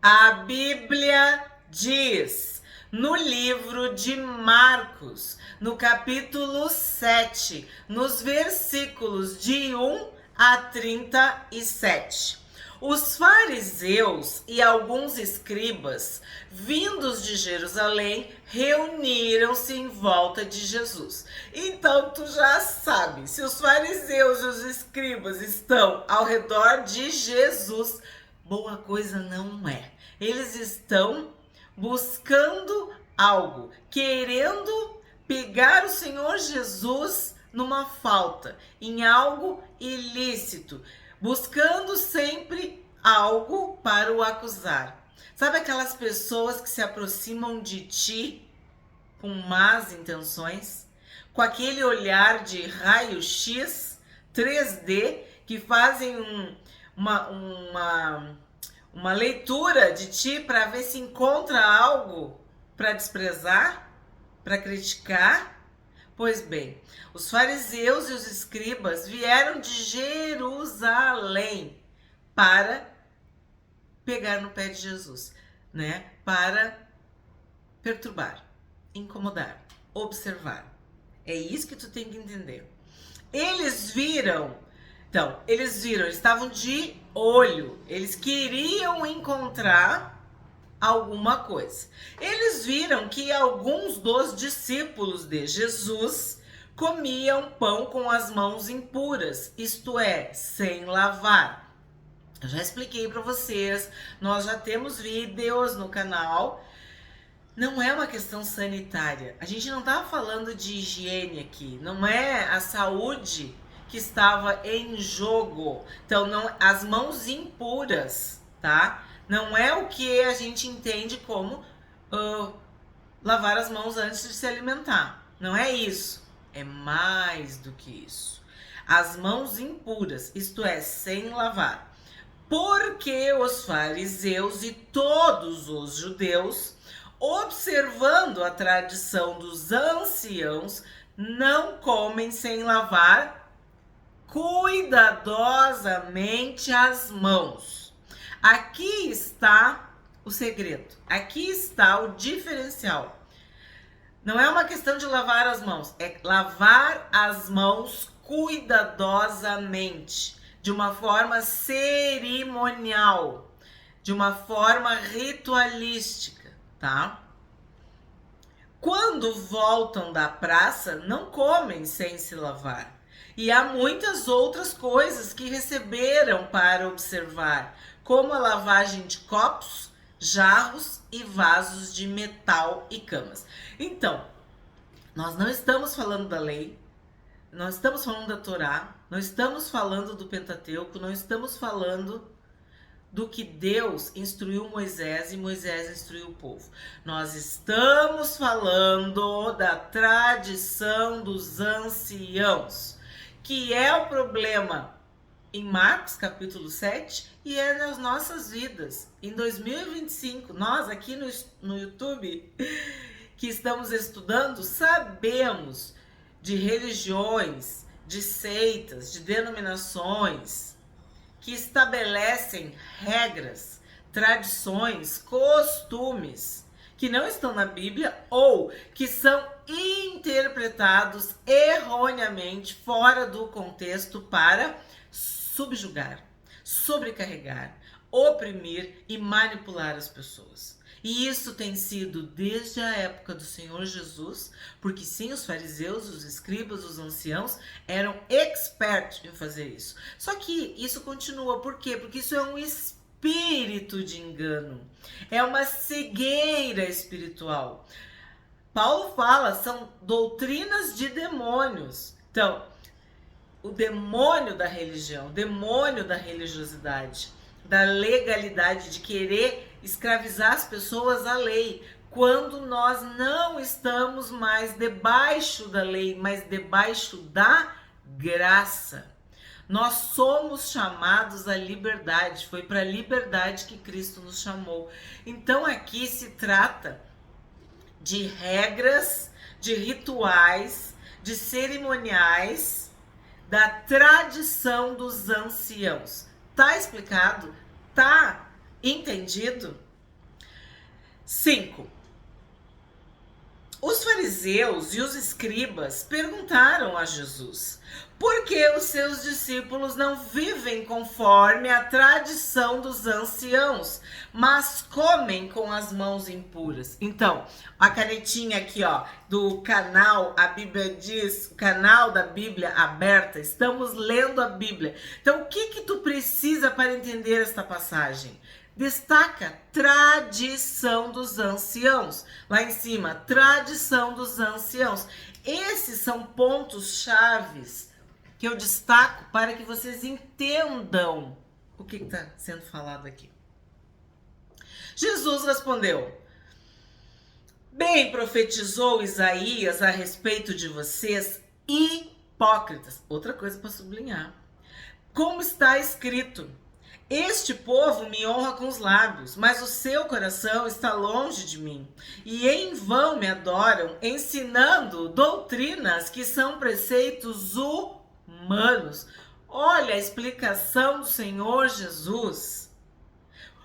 A Bíblia diz no livro de Marcos, no capítulo 7, nos versículos de 1 a 37. Os fariseus e alguns escribas, vindos de Jerusalém, reuniram-se em volta de Jesus. Então tu já sabe, se os fariseus e os escribas estão ao redor de Jesus, boa coisa não é. Eles estão buscando algo, querendo pegar o Senhor Jesus numa falta, em algo ilícito, buscando sempre algo para o acusar. Sabe aquelas pessoas que se aproximam de ti com más intenções, com aquele olhar de raio-x 3D, que fazem uma leitura de ti para ver se encontra algo para desprezar, para criticar? Pois bem, os fariseus e os escribas vieram de Jerusalém para pegar no pé de Jesus, né? Para perturbar, incomodar, observar. É isso que tu tem que entender. Eles estavam de olho, eles queriam encontrar alguma coisa. Eles viram que alguns dos discípulos de Jesus comiam pão com as mãos impuras, isto é, sem lavar. Eu já expliquei para vocês, nós já temos vídeos no canal. Não é uma questão sanitária. A gente não estava falando de higiene aqui. Não é a saúde que estava em jogo. Então, não, as mãos impuras, tá? Não é o que a gente entende como lavar as mãos antes de se alimentar. Não é isso. É mais do que isso. As mãos impuras, isto é, sem lavar. Porque os fariseus e todos os judeus, observando a tradição dos anciãos, não comem sem lavar cuidadosamente as mãos. Aqui está o segredo, aqui está o diferencial. Não é uma questão de lavar as mãos, é lavar as mãos cuidadosamente, de uma forma cerimonial, de uma forma ritualística, tá? Quando voltam da praça, não comem sem se lavar. E há muitas outras coisas que receberam para observar, como a lavagem de copos, jarros e vasos de metal e camas. Então, nós não estamos falando da lei, não estamos falando da Torá, não estamos falando do Pentateuco, não estamos falando do que Deus instruiu Moisés e Moisés instruiu o povo. Nós estamos falando da tradição dos anciãos, que é o problema em Marcos capítulo 7 e é nas nossas vidas. Em 2025, nós aqui no YouTube, que estamos estudando, sabemos de religiões, de seitas, de denominações que estabelecem regras, tradições, costumes que não estão na Bíblia ou que são interpretados erroneamente fora do contexto para subjugar, sobrecarregar, oprimir e manipular as pessoas. E isso tem sido desde a época do Senhor Jesus, porque sim, os fariseus, os escribas, os anciãos eram expertos em fazer isso. Só que isso continua, por quê? Porque isso é um espírito de engano, é uma cegueira espiritual. Paulo fala, são doutrinas de demônios. Então, o demônio da religião, o demônio da religiosidade, da legalidade, de querer escravizar as pessoas à lei, quando nós não estamos mais debaixo da lei, mas debaixo da graça. Nós somos chamados à liberdade, foi para a liberdade que Cristo nos chamou. Então aqui se trata de regras, de rituais, de cerimoniais, da tradição dos anciãos. Tá explicado? Tá entendido? 5. Os fariseus e os escribas perguntaram a Jesus: por que os seus discípulos não vivem conforme a tradição dos anciãos, mas comem com as mãos impuras? Então, a canetinha aqui, ó, do canal A Bíblia Diz, o canal da Bíblia Aberta, estamos lendo a Bíblia. Então, o que tu precisa para entender esta passagem? Destaca tradição dos anciãos. Lá em cima, tradição dos anciãos. Esses são pontos chaves que eu destaco para que vocês entendam o que está sendo falado aqui. Jesus respondeu: bem profetizou Isaías a respeito de vocês, hipócritas. Outra coisa para sublinhar. Como está escrito: este povo me honra com os lábios, mas o seu coração está longe de mim. E em vão me adoram, ensinando doutrinas que são preceitos humanos. Olha a explicação do Senhor Jesus.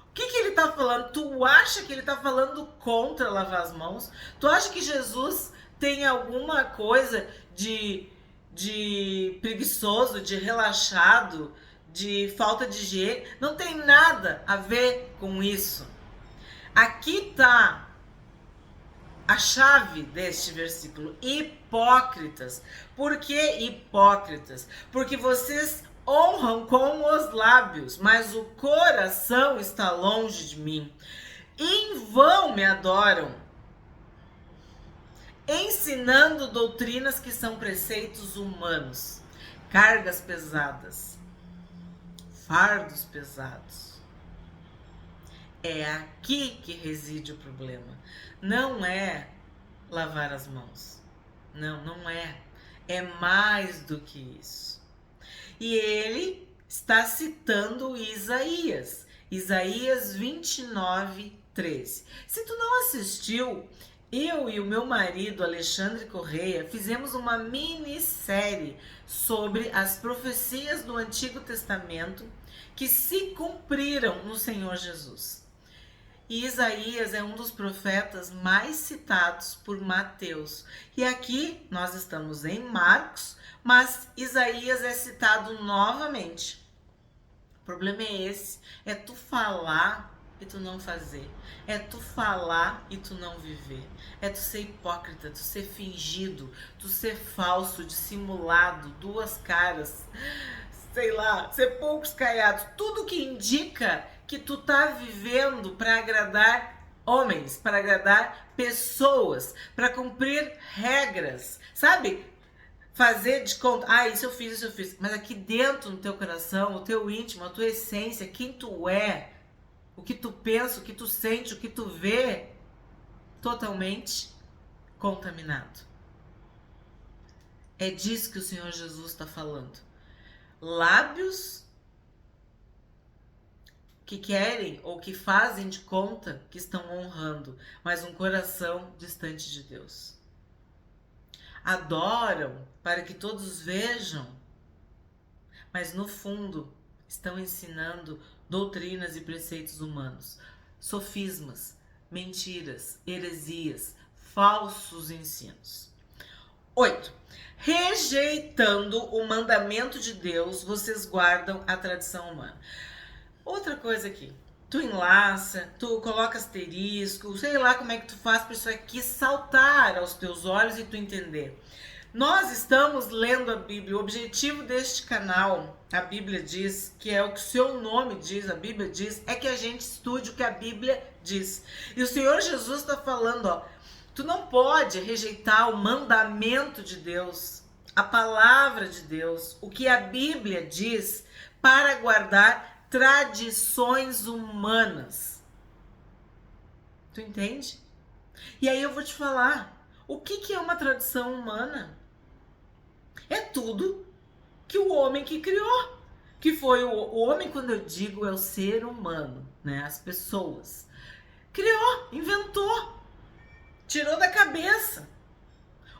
O que ele está falando? Tu acha que ele está falando contra lavar as mãos? Tu acha que Jesus tem alguma coisa de preguiçoso, de relaxado, de falta de higiene? Não tem nada a ver com isso. Aqui está a chave deste versículo: hipócritas. Por que hipócritas? Porque vocês honram com os lábios, mas o coração está longe de mim. Em vão me adoram, ensinando doutrinas que são preceitos humanos, cargas pesadas, fardos pesados. É aqui que reside o problema. Não é lavar as mãos. Não, não é. É mais do que isso. E ele está citando Isaías. Isaías 29, 13. Se tu não assistiu, eu e o meu marido, Alexandre Correia, fizemos uma minissérie sobre as profecias do Antigo Testamento que se cumpriram no Senhor Jesus. E Isaías é um dos profetas mais citados por Mateus. E aqui nós estamos em Marcos, mas Isaías é citado novamente. O problema é esse, é tu falar e tu não fazer. É tu falar e tu não viver. É tu ser hipócrita, tu ser fingido, tu ser falso, dissimulado, duas caras, sei lá, ser poucos caiados. Tudo que indica que tu tá vivendo para agradar homens, para agradar pessoas, para cumprir regras, sabe? Fazer de conta, isso eu fiz, isso eu fiz. Mas aqui dentro, no teu coração, o teu íntimo, a tua essência, quem tu é, o que tu pensa, o que tu sente, o que tu vê, totalmente contaminado. É disso que o Senhor Jesus está falando. Lábios que querem ou que fazem de conta que estão honrando, mas um coração distante de Deus. Adoram para que todos vejam, mas no fundo estão ensinando doutrinas e preceitos humanos, sofismas, mentiras, heresias, falsos ensinos. 8. Rejeitando o mandamento de Deus, vocês guardam a tradição humana. Outra coisa aqui, tu enlaça, tu coloca asterisco, sei lá como é que tu faz para isso aqui saltar aos teus olhos e tu entender. Nós estamos lendo a Bíblia. O objetivo deste canal, a Bíblia Diz, que é o que o seu nome diz, a Bíblia diz, é que a gente estude o que a Bíblia diz. E o Senhor Jesus está falando, ó, tu não pode rejeitar o mandamento de Deus, a palavra de Deus, o que a Bíblia diz, para guardar tradições humanas. Tu entende? E aí eu vou te falar, o que é uma tradição humana? É tudo que o homem que criou, que foi o homem, quando eu digo, é o ser humano, né? As pessoas. Criou, inventou, tirou da cabeça.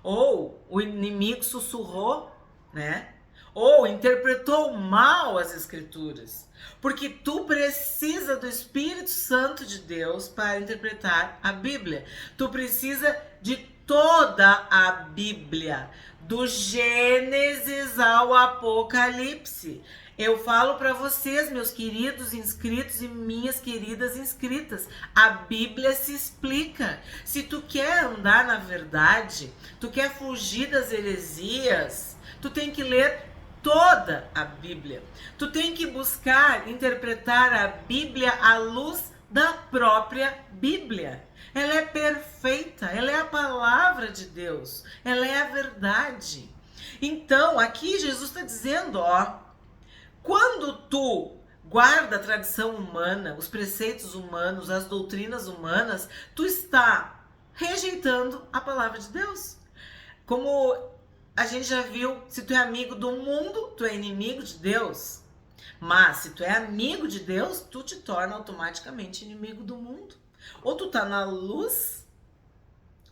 Ou o inimigo sussurrou, né? ou interpretou mal as Escrituras, porque tu precisa do Espírito Santo de Deus para interpretar a Bíblia. Tu precisa de toda a Bíblia, do Gênesis ao Apocalipse. Eu falo para vocês, meus queridos inscritos e minhas queridas inscritas, a Bíblia se explica. Se tu quer andar na verdade, tu quer fugir das heresias, tu tem que ler toda a Bíblia. Tu tem que buscar interpretar a Bíblia à luz da própria Bíblia. Ela é perfeita, ela é a palavra de Deus, ela é a verdade. Então, aqui Jesus está dizendo, quando tu guarda a tradição humana, os preceitos humanos, as doutrinas humanas, tu está rejeitando a palavra de Deus. Como a gente já viu, se tu é amigo do mundo, tu é inimigo de Deus. Mas se tu é amigo de Deus, tu te torna automaticamente inimigo do mundo. Ou tu tá na luz,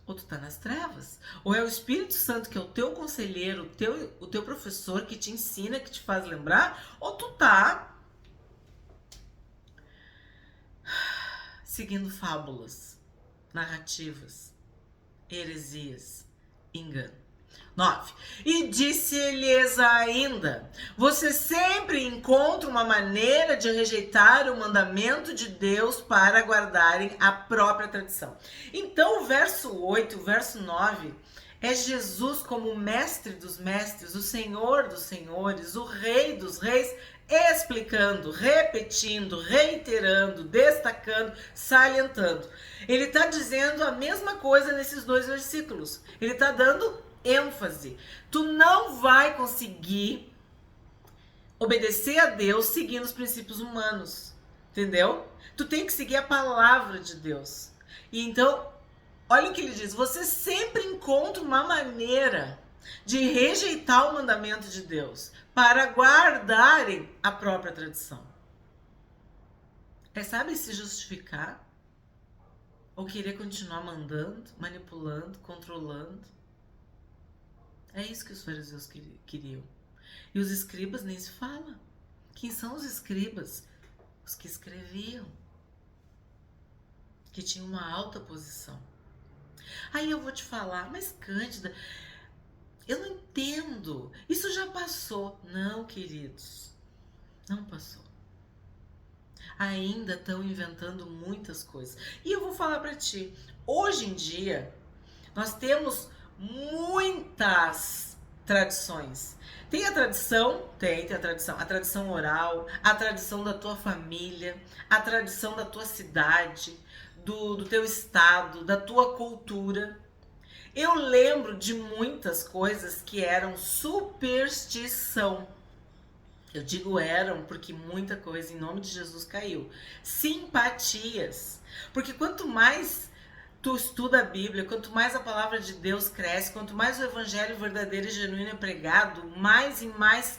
ou tu tá nas trevas. Ou é o Espírito Santo que é o teu conselheiro, o teu professor que te ensina, que te faz lembrar, ou tu tá seguindo fábulas, narrativas, heresias, engano. 9. E disse-lhes ainda: você sempre encontra uma maneira de rejeitar o mandamento de Deus para guardarem a própria tradição. Então o verso 8, o verso 9 é Jesus como o mestre dos mestres, o Senhor dos senhores, o Rei dos reis, explicando, repetindo, reiterando, destacando, salientando. Ele está dizendo a mesma coisa nesses dois versículos. Ele está dando ênfase. Tu não vai conseguir obedecer a Deus seguindo os princípios humanos, entendeu? Tu tem que seguir a palavra de Deus. E então, olha o que ele diz: você sempre encontra uma maneira de rejeitar o mandamento de Deus para guardarem a própria tradição. Sabe, se justificar ou querer continuar mandando, manipulando, controlando. É isso que os fariseus queriam. E os escribas nem se fala. Quem são os escribas? Os que escreviam, que tinham uma alta posição. Aí eu vou te falar, mas Cândida, eu não entendo. Isso já passou. Não, queridos, não passou. Ainda estão inventando muitas coisas. E eu vou falar para ti, hoje em dia, nós temos muitas tradições. Tem a tradição, tem a tradição oral, a tradição da tua família, a tradição da tua cidade, do teu estado, da tua cultura. Eu lembro de muitas coisas que eram superstição. Eu digo eram porque muita coisa em nome de Jesus caiu. Simpatias. Porque quanto mais tu estuda a Bíblia, quanto mais a palavra de Deus cresce, quanto mais o evangelho verdadeiro e genuíno é pregado, mais e mais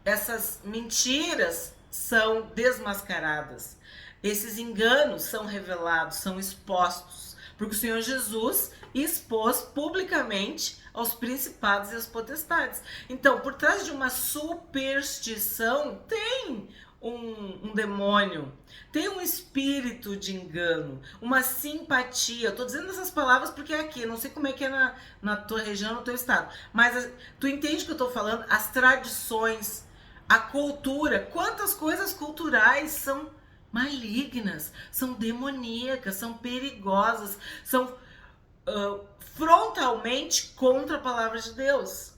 essas mentiras são desmascaradas. Esses enganos são revelados, são expostos. Porque o Senhor Jesus expôs publicamente aos principados e às potestades. Então, por trás de uma superstição, tem um demônio, tem um espírito de engano, uma simpatia. Eu tô dizendo essas palavras porque é aqui, não sei como é que é na tua região, no teu estado, mas tu entende o que eu tô falando? As tradições, a cultura, quantas coisas culturais são malignas, são demoníacas, são perigosas, são frontalmente contra a palavra de Deus.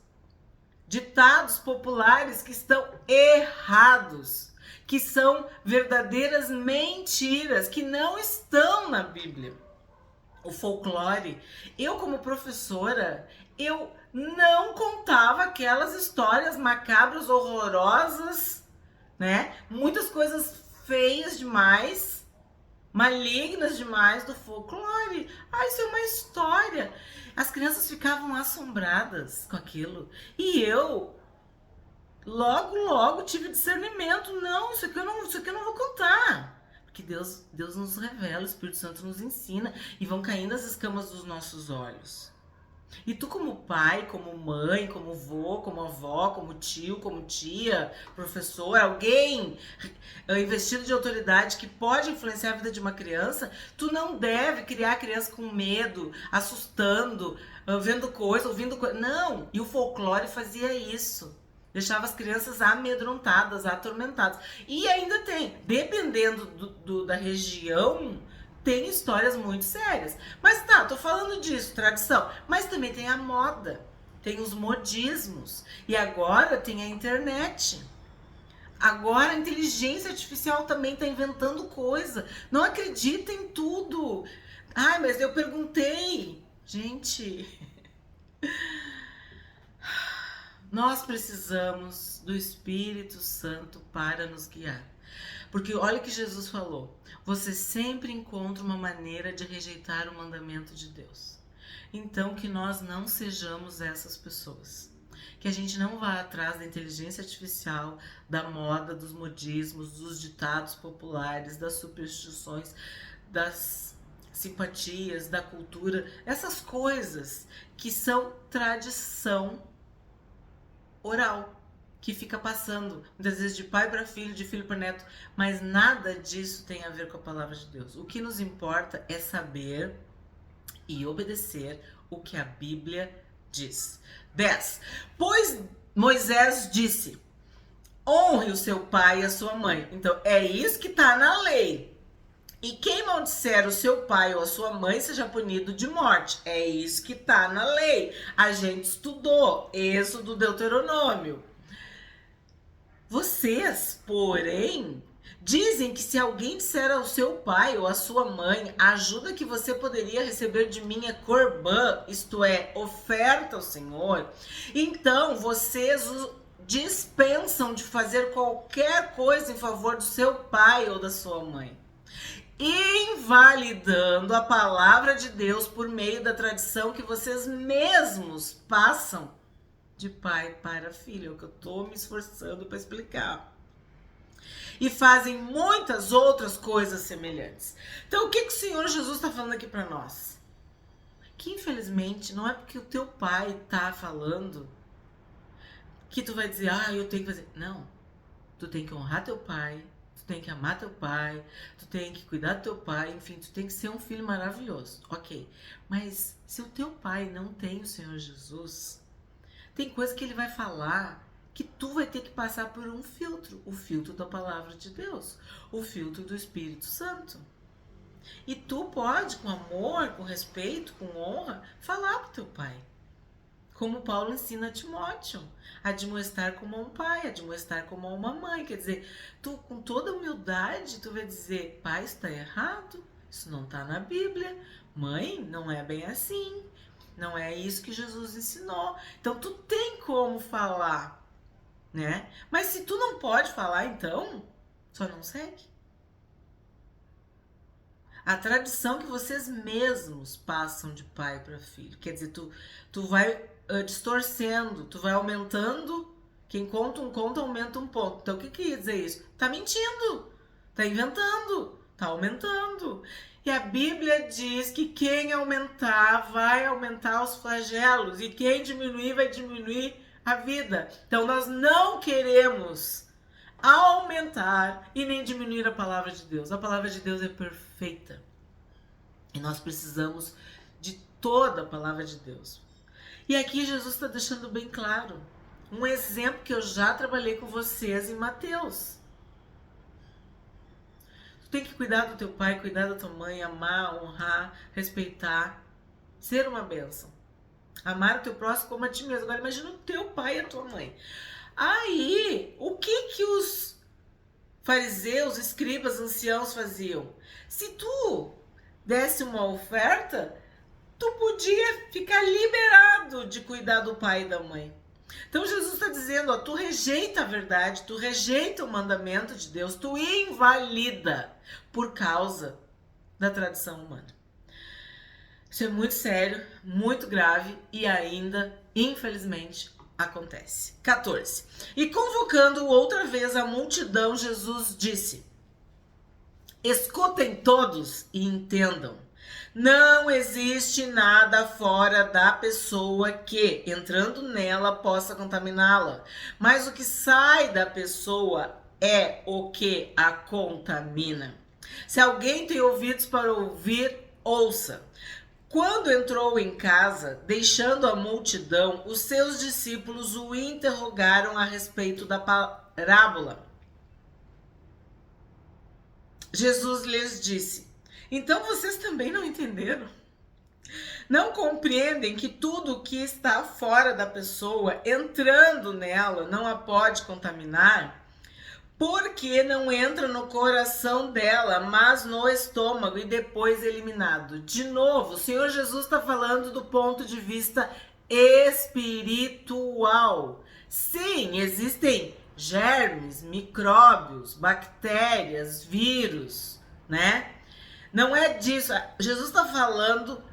Ditados populares que estão errados, que são verdadeiras mentiras, que não estão na Bíblia. O folclore, eu como professora, eu não contava aquelas histórias macabras, horrorosas, né? Muitas coisas feias demais, malignas demais do folclore. Isso é uma história. As crianças ficavam assombradas com aquilo. E eu, logo tive discernimento. Não, isso aqui eu não vou contar. Porque Deus nos revela, o Espírito Santo nos ensina. E vão caindo as escamas dos nossos olhos. E tu, como pai, como mãe, como vô, como avó, como tio, como tia, professor, alguém investido de autoridade que pode influenciar a vida de uma criança, tu não deve criar a criança com medo, assustando, vendo coisa, ouvindo coisa. Não! E o folclore fazia isso. Deixava as crianças amedrontadas, atormentadas. E ainda tem, dependendo da região, tem histórias muito sérias. Mas tá, tô falando disso, tradição. Mas também tem a moda, tem os modismos. E agora tem a internet. Agora a inteligência artificial também tá inventando coisa. Não acredita em tudo. Ai, mas eu perguntei. Gente, nós precisamos do Espírito Santo para nos guiar. Porque olha o que Jesus falou. Você sempre encontra uma maneira de rejeitar o mandamento de Deus. Então que nós não sejamos essas pessoas. Que a gente não vá atrás da inteligência artificial, da moda, dos modismos, dos ditados populares, das superstições, das simpatias, da cultura. Essas coisas que são tradição oral, que fica passando, muitas vezes de pai para filho, de filho para neto, mas nada disso tem a ver com a palavra de Deus. O que nos importa é saber e obedecer o que a Bíblia diz. 10. Pois Moisés disse, honre o seu pai e a sua mãe. Então, é isso que está na lei. E quem maldisser o seu pai ou a sua mãe seja punido de morte. É isso que está na lei. A gente estudou Êxodo, Deuteronômio. Vocês, porém, dizem que se alguém disser ao seu pai ou à sua mãe, a ajuda que você poderia receber de mim é corbã, isto é, oferta ao Senhor, então vocês o dispensam de fazer qualquer coisa em favor do seu pai ou da sua mãe, invalidando a palavra de Deus por meio da tradição que vocês mesmos passam de pai para filho. É o que eu tô me esforçando para explicar. E fazem muitas outras coisas semelhantes. Então, o que o Senhor Jesus está falando aqui para nós? Que, infelizmente, não é porque o teu pai tá falando que tu vai dizer, eu tenho que fazer. Não. Tu tem que honrar teu pai, tu tem que amar teu pai, tu tem que cuidar do teu pai, enfim, tu tem que ser um filho maravilhoso. Ok. Mas se o teu pai não tem o Senhor Jesus, tem coisa que ele vai falar que tu vai ter que passar por um filtro. O filtro da palavra de Deus. O filtro do Espírito Santo. E tu pode, com amor, com respeito, com honra, falar pro teu pai. Como Paulo ensina a Timóteo. Admoestar como a um pai, admoestar como a uma mãe. Quer dizer, tu com toda humildade, tu vai dizer, pai, está errado. Isso não está na Bíblia. Mãe, não é bem assim. Não é isso que Jesus ensinou. Então, tu tem como falar, né? Mas se tu não pode falar, então, só não segue. A tradição que vocês mesmos passam de pai para filho. Quer dizer, tu vai distorcendo, tu vai aumentando. Quem conta um conto, aumenta um ponto. Então, o que quer dizer isso? Tá mentindo, tá inventando, tá aumentando. E a Bíblia diz que quem aumentar vai aumentar os flagelos e quem diminuir vai diminuir a vida. Então nós não queremos aumentar e nem diminuir a palavra de Deus. A palavra de Deus é perfeita. E nós precisamos de toda a palavra de Deus. E aqui Jesus está deixando bem claro um exemplo que eu já trabalhei com vocês em Mateus. Tu tem que cuidar do teu pai, cuidar da tua mãe, amar, honrar, respeitar, ser uma bênção. Amar o teu próximo como a ti mesmo. Agora imagina o teu pai e a tua mãe. Aí, o que os fariseus, escribas, anciãos faziam? Se tu desse uma oferta, tu podia ficar liberado de cuidar do pai e da mãe. Então Jesus está dizendo, tu rejeita a verdade, tu rejeita o mandamento de Deus, tu invalida por causa da tradição humana. Isso é muito sério, muito grave e ainda, infelizmente, acontece. 14. E convocando outra vez a multidão, Jesus disse, escutem todos e entendam. Não existe nada fora da pessoa que, entrando nela, possa contaminá-la. Mas o que sai da pessoa é o que a contamina. Se alguém tem ouvidos para ouvir, ouça. Quando entrou em casa, deixando a multidão, os seus discípulos o interrogaram a respeito da parábola. Jesus lhes disse: então vocês também não entenderam? Não compreendem que tudo o que está fora da pessoa, entrando nela, não a pode contaminar? Porque não entra no coração dela, mas no estômago e depois eliminado. De novo, o Senhor Jesus está falando do ponto de vista espiritual. Sim, existem germes, micróbios, bactérias, vírus, né? Não é disso. Jesus está falando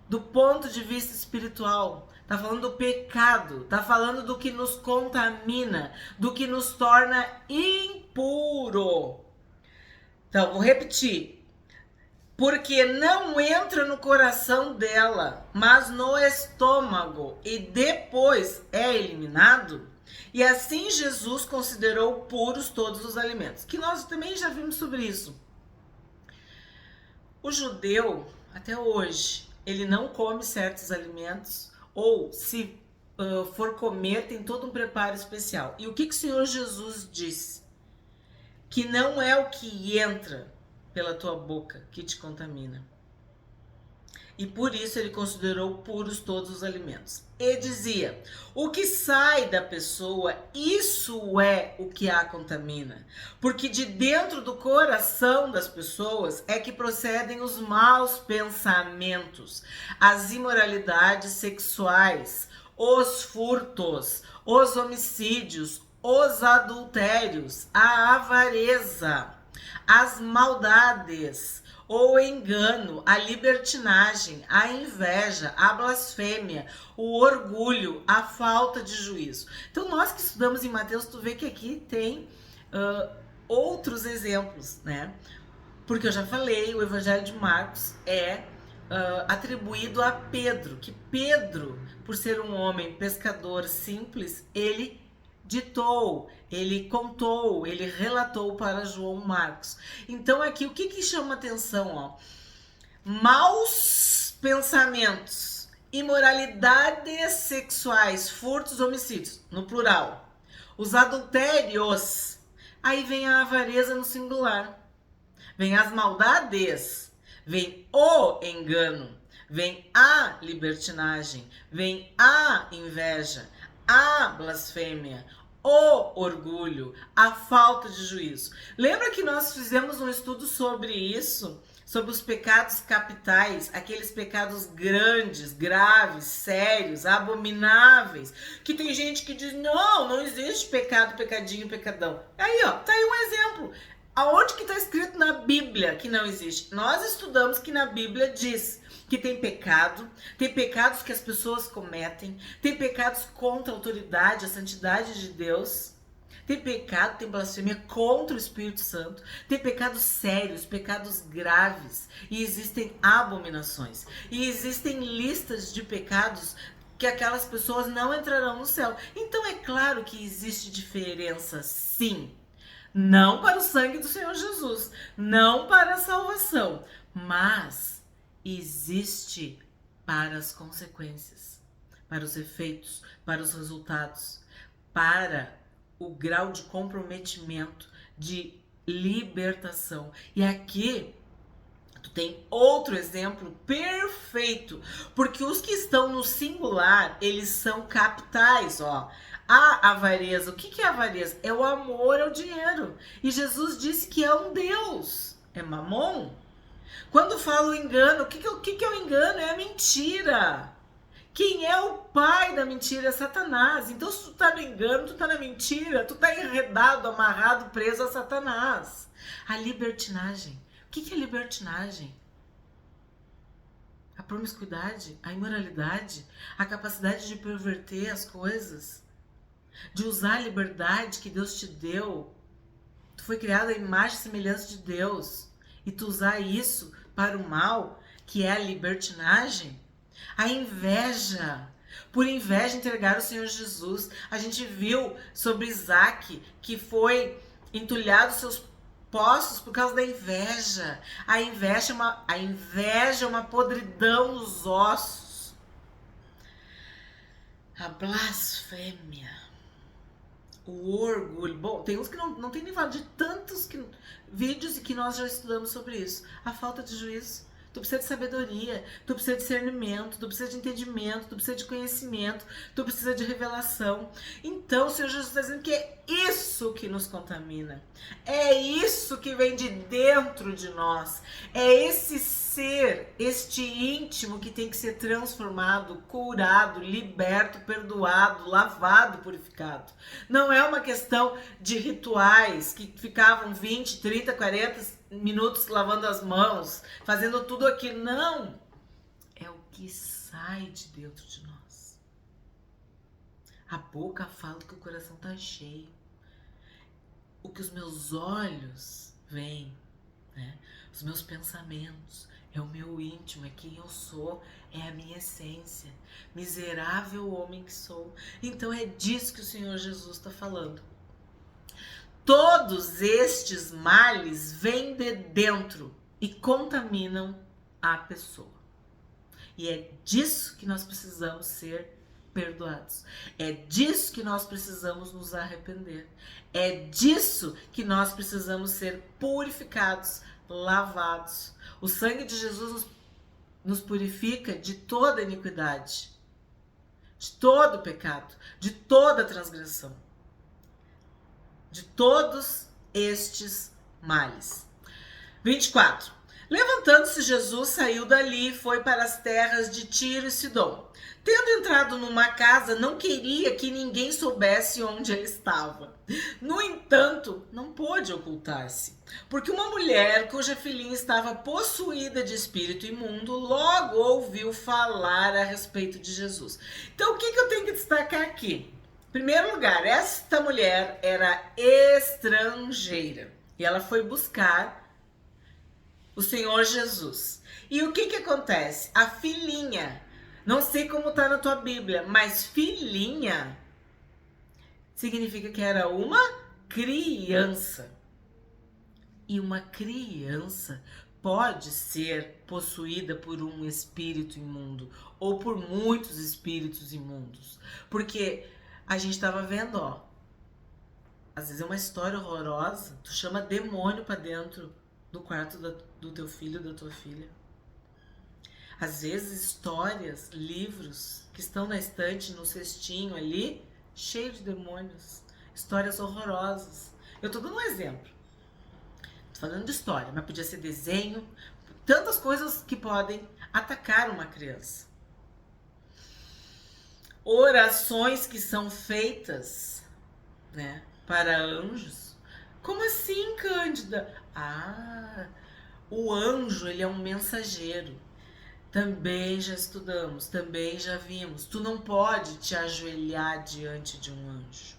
do ponto de vista espiritual. Tá falando do pecado, tá falando do que nos contamina, do que nos torna impuro. Então, vou repetir. Porque não entra no coração dela, mas no estômago e depois é eliminado. E assim Jesus considerou puros todos os alimentos, que nós também já vimos sobre isso. O judeu, até hoje, ele não come certos alimentos, ou se for comer, tem todo um preparo especial. E o que o Senhor Jesus disse? Que não é o que entra pela tua boca que te contamina. E por isso ele considerou puros todos os alimentos. E dizia: o que sai da pessoa, isso é o que a contamina. Porque de dentro do coração das pessoas é que procedem os maus pensamentos, as imoralidades sexuais, os furtos, os homicídios, os adultérios, a avareza, as maldades, o engano, a libertinagem, a inveja, a blasfêmia, o orgulho, a falta de juízo. Então, nós que estudamos em Mateus, tu vê que aqui tem outros exemplos, né? Porque eu já falei, o Evangelho de Marcos é atribuído a Pedro, que Pedro, por ser um homem pescador simples, ele ditou, ele contou, ele relatou para João Marcos. Então aqui o que chama atenção, ó? Maus pensamentos, imoralidades sexuais, furtos, homicídios, no plural. Os adultérios, aí vem a avareza no singular. Vem as maldades, vem o engano, vem a libertinagem, vem a inveja, a blasfêmia, o orgulho, a falta de juízo. Lembra que nós fizemos um estudo sobre isso? Sobre os pecados capitais, aqueles pecados grandes, graves, sérios, abomináveis, que tem gente que diz, não existe pecado, pecadinho, pecadão. Aí, ó, tá aí um exemplo. Aonde que tá escrito na Bíblia que não existe? Nós estudamos que na Bíblia diz que tem pecado, tem pecados que as pessoas cometem, tem pecados contra a autoridade, a santidade de Deus, tem pecado, tem blasfêmia contra o Espírito Santo, tem pecados sérios, pecados graves, e existem abominações, e existem listas de pecados que aquelas pessoas não entrarão no céu. Então é claro que existe diferença, sim. Não para o sangue do Senhor Jesus, não para a salvação, mas existe para as consequências, para os efeitos, para os resultados, para o grau de comprometimento, de libertação. E aqui tu tem outro exemplo perfeito, porque os que estão no singular, eles são capitais, ó. A avareza, o que é avareza? É o amor ao dinheiro. E Jesus disse que é um Deus, é mamon. Quando fala o engano, o que é o engano? É a mentira. Quem é o pai da mentira é Satanás. Então, se tu tá no engano, tu tá na mentira, tu tá enredado, amarrado, preso a Satanás. A libertinagem. O que é libertinagem? A promiscuidade, a imoralidade, a capacidade de perverter as coisas, de usar a liberdade que Deus te deu. Tu foi criado à imagem e semelhança de Deus. E tu usar isso para o mal. que é a libertinagem, a inveja. Por inveja entregaram o Senhor Jesus. A gente viu sobre Isaac, que foi entulhado seus poços por causa da inveja. A inveja é uma podridão nos ossos. A blasfêmia, o orgulho. Bom, tem uns que não tem nem falado de tantos vídeos e que nós já estudamos sobre isso. A falta de juízo. Tu precisa de sabedoria, tu precisa de discernimento, tu precisa de entendimento, tu precisa de conhecimento, tu precisa de revelação. Então o Senhor Jesus está dizendo que é isso que nos contamina. É isso que vem de dentro de nós. É esse ser, este íntimo que tem que ser transformado, curado, liberto, perdoado, lavado, purificado. Não é uma questão de rituais que ficavam 20, 30, 40 minutos lavando as mãos, fazendo tudo aquilo. Não! É o que sai de dentro de nós. A boca fala que o coração está cheio. O que os meus olhos veem, né? Os meus pensamentos, é o meu íntimo, é quem eu sou, é a minha essência. Miserável homem que sou. Então é disso que o Senhor Jesus está falando. Todos estes males vêm de dentro e contaminam a pessoa. E é disso que nós precisamos ser perdoados. É disso que nós precisamos nos arrepender. É disso que nós precisamos ser purificados, lavados. O sangue de Jesus nos purifica de toda iniquidade, de todo pecado, de toda transgressão, de todos estes males. 24. Levantando-se, Jesus saiu dali e foi para as terras de Tiro e Sidom. Tendo entrado numa casa, não queria que ninguém soubesse onde ele estava. No entanto, não pôde ocultar-se, porque uma mulher cuja filhinha estava possuída de espírito imundo logo ouviu falar a respeito de Jesus. Então, o que eu tenho que destacar aqui? Em primeiro lugar, esta mulher era estrangeira e ela foi buscar o Senhor Jesus. E o que acontece? A filhinha, não sei como está na tua Bíblia, mas filhinha significa que era uma criança. E uma criança pode ser possuída por um espírito imundo ou por muitos espíritos imundos. Porque a gente estava vendo, ó, às vezes é uma história horrorosa, tu chama demônio para dentro do quarto do teu filho, da tua filha. Às vezes histórias, livros que estão na estante, no cestinho ali, cheio de demônios, histórias horrorosas. Eu tô dando um exemplo. Tô falando de história, mas podia ser desenho, tantas coisas que podem atacar uma criança. Orações que são feitas, né, para anjos. Como assim, Cândida? Ah, o anjo, ele é um mensageiro. Também já estudamos, também já vimos. Tu não pode te ajoelhar diante de um anjo.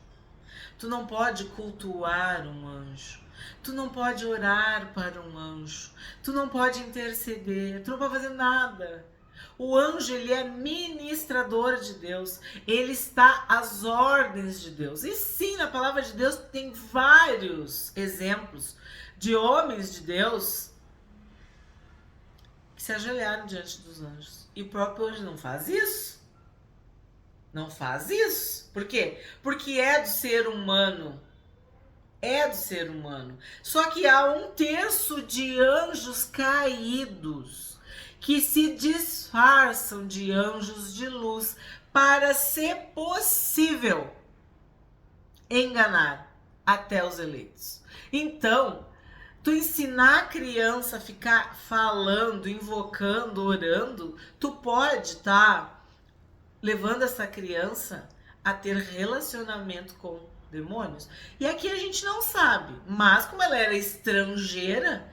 Tu não pode cultuar um anjo. Tu não pode orar para um anjo. Tu não pode interceder. Tu não pode fazer nada. O anjo, ele é ministrador de Deus. Ele está às ordens de Deus. E sim, na palavra de Deus tem vários exemplos de homens de Deus que se ajoelharam diante dos anjos. E o próprio anjo não faz isso. Não faz isso. Por quê? Porque é do ser humano. É do ser humano. Só que há 1/3 de anjos caídos que se disfarçam de anjos de luz para, se possível, enganar até os eleitos. Então, tu ensinar a criança a ficar falando, invocando, orando, tu pode estar levando essa criança a ter relacionamento com demônios. E aqui a gente não sabe, mas como ela era estrangeira,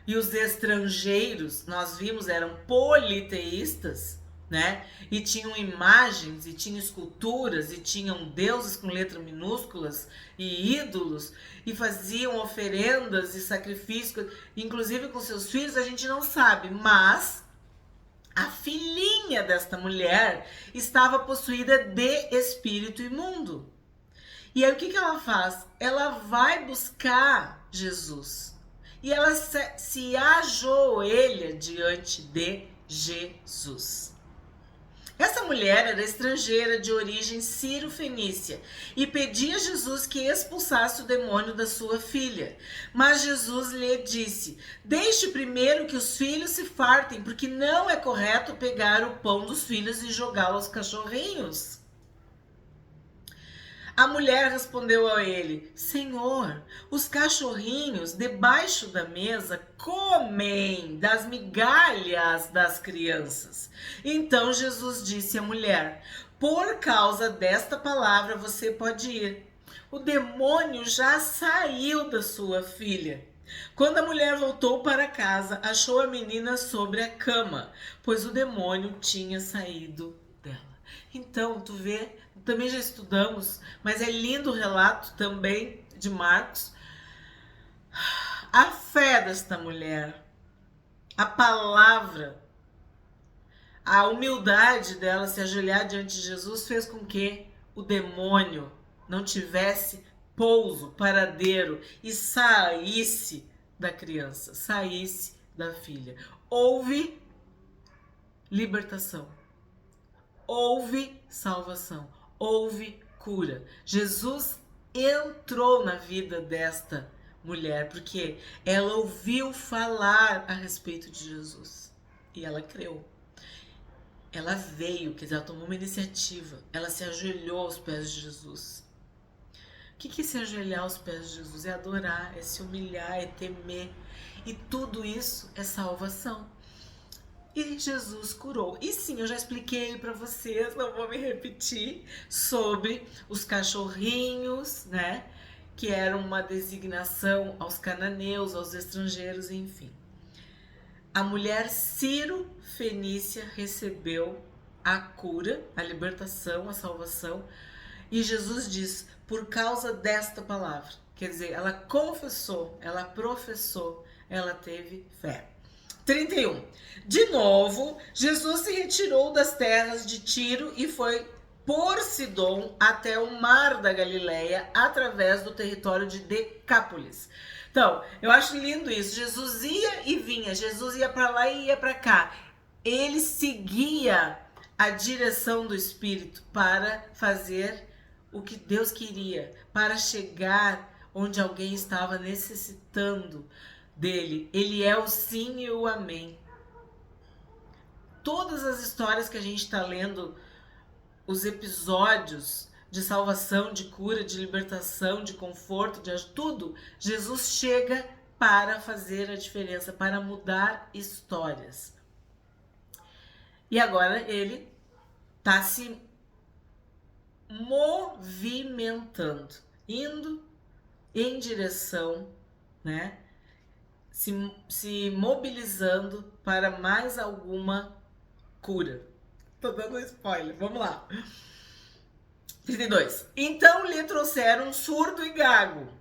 e os estrangeiros, nós vimos, eram politeístas, né? E tinham imagens, e tinham esculturas, e tinham deuses com letras minúsculas, e ídolos, e faziam oferendas e sacrifícios, inclusive com seus filhos, a gente não sabe, mas A filhinha desta mulher estava possuída de espírito imundo. E aí o que que ela faz? Ela vai buscar Jesus. E ela se ajoelha diante de Jesus. Essa mulher era estrangeira de origem sírio-fenícia e pedia a Jesus que expulsasse o demônio da sua filha. Mas Jesus lhe disse: deixe primeiro que os filhos se fartem, porque não é correto pegar o pão dos filhos e jogá-lo aos cachorrinhos. A mulher respondeu a ele: Senhor, os cachorrinhos debaixo da mesa comem das migalhas das crianças. Então Jesus disse à mulher: por causa desta palavra você pode ir. O demônio já saiu da sua filha. Quando a mulher voltou para casa, achou a menina sobre a cama, pois o demônio tinha saído dela. Então, tu vê, também já estudamos, mas é lindo o relato também de Marcos. A fé desta mulher, a palavra, a humildade dela se ajoelhar diante de Jesus fez com que o demônio não tivesse pouso, paradeiro e saísse da criança, saísse da filha. Houve libertação, houve salvação, houve cura. Jesus entrou na vida desta mulher porque ela ouviu falar a respeito de Jesus e ela creu. Ela veio, quer dizer, ela tomou uma iniciativa, ela se ajoelhou aos pés de Jesus. O que é se ajoelhar aos pés de Jesus? É adorar, é se humilhar, é temer. E tudo isso é salvação. E Jesus curou. E sim, eu já expliquei para vocês, não vou me repetir, sobre os cachorrinhos, né? Que eram uma designação aos cananeus, aos estrangeiros, enfim. A mulher sírio-fenícia recebeu a cura, a libertação, a salvação. E Jesus diz, por causa desta palavra. Quer dizer, ela confessou, ela professou, ela teve fé. 31. De novo, Jesus se retirou das terras de Tiro e foi por Sidom até o mar da Galileia, através do território de Decápolis. Então, eu acho lindo isso. Jesus ia e vinha, Jesus ia para lá e ia para cá. Ele seguia a direção do Espírito para fazer o que Deus queria, para chegar onde alguém estava necessitando dele. Ele é o sim e o amém. Todas as histórias que a gente está lendo, os episódios de salvação, de cura, de libertação, de conforto, de tudo, Jesus chega para fazer a diferença, para mudar histórias. E agora ele está se movimentando, indo em direção, né? Se mobilizando para mais alguma cura. Tô dando spoiler, vamos lá. 32. Então lhe trouxeram surdo e gago.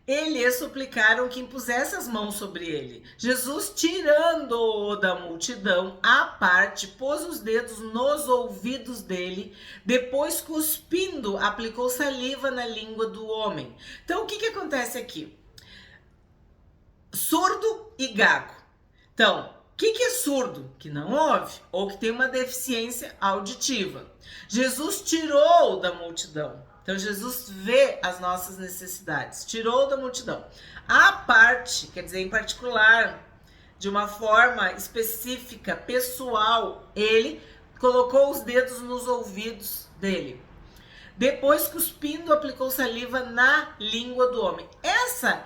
Eles suplicaram que impusesse as mãos sobre ele. Jesus, tirando-o da multidão, à parte, pôs os dedos nos ouvidos dele, depois, cuspindo, aplicou saliva na língua do homem. Então, o que acontece aqui? Surdo e gago. Então, o que é surdo? Que não ouve ou que tem uma deficiência auditiva. Jesus tirou da multidão. Então, Jesus vê as nossas necessidades. Tirou da multidão. A parte, quer dizer, em particular, de uma forma específica, pessoal, ele colocou os dedos nos ouvidos dele. Depois, cuspindo, aplicou saliva na língua do homem. Essa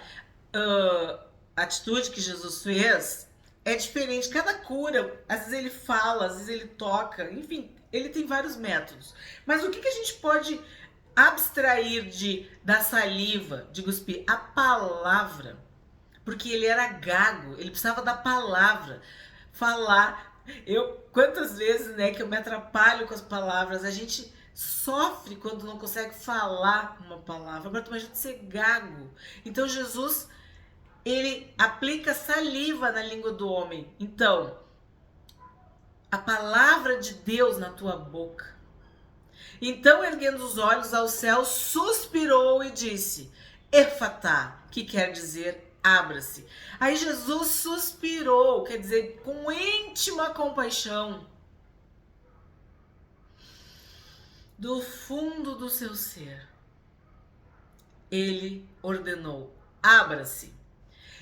atitude que Jesus fez é diferente. Cada cura, às vezes ele fala, às vezes ele toca, enfim, ele tem vários métodos. Mas o que a gente pode abstrair da saliva, de cuspir? A palavra. Porque ele era gago, ele precisava da palavra. Falar. Quantas vezes, né, que eu me atrapalho com as palavras, a gente sofre quando não consegue falar uma palavra. Agora tu imagina ser gago. Então Jesus, ele aplica saliva na língua do homem. Então, a palavra de Deus na tua boca. Então, erguendo os olhos ao céu, suspirou e disse: Efatá, que quer dizer abra-se. Aí Jesus suspirou, quer dizer, com íntima compaixão, do fundo do seu ser, ele ordenou: abra-se.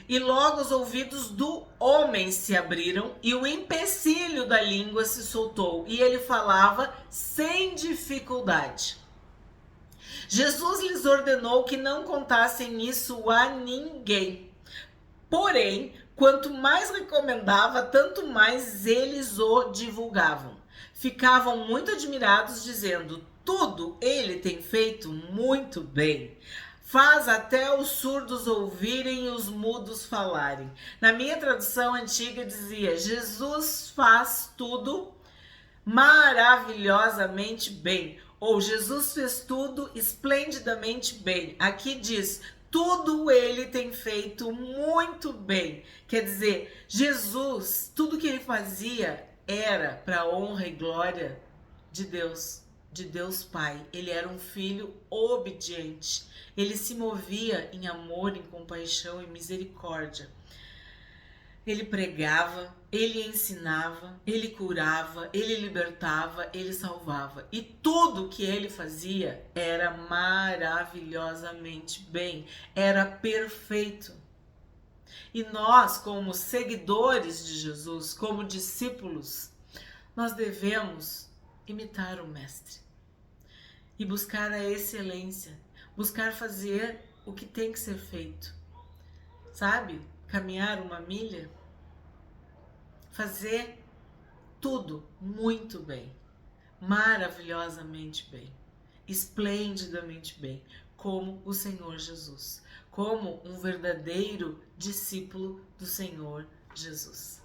E logo os ouvidos do homem se abriram e o empecilho da língua se soltou, e ele falava sem dificuldade. Jesus lhes ordenou que não contassem isso a ninguém. Porém, quanto mais recomendava, tanto mais eles o divulgavam. Ficavam muito admirados, dizendo: tudo ele tem feito muito bem. Faz até os surdos ouvirem e os mudos falarem. Na minha tradução antiga dizia: Jesus faz tudo maravilhosamente bem. Ou Jesus fez tudo esplendidamente bem. Aqui diz: tudo ele tem feito muito bem. Quer dizer, Jesus, tudo que ele fazia era para a honra e glória de Deus Pai. Ele era um filho obediente. Ele se movia em amor, em compaixão e misericórdia. Ele pregava, ele ensinava, ele curava, ele libertava, ele salvava. E tudo que ele fazia era maravilhosamente bem, era perfeito. E nós, como seguidores de Jesus, como discípulos, nós devemos imitar o Mestre e buscar a excelência, buscar fazer o que tem que ser feito. Sabe? Caminhar uma milha, fazer tudo muito bem, maravilhosamente bem, esplendidamente bem, como o Senhor Jesus, como um verdadeiro discípulo do Senhor Jesus.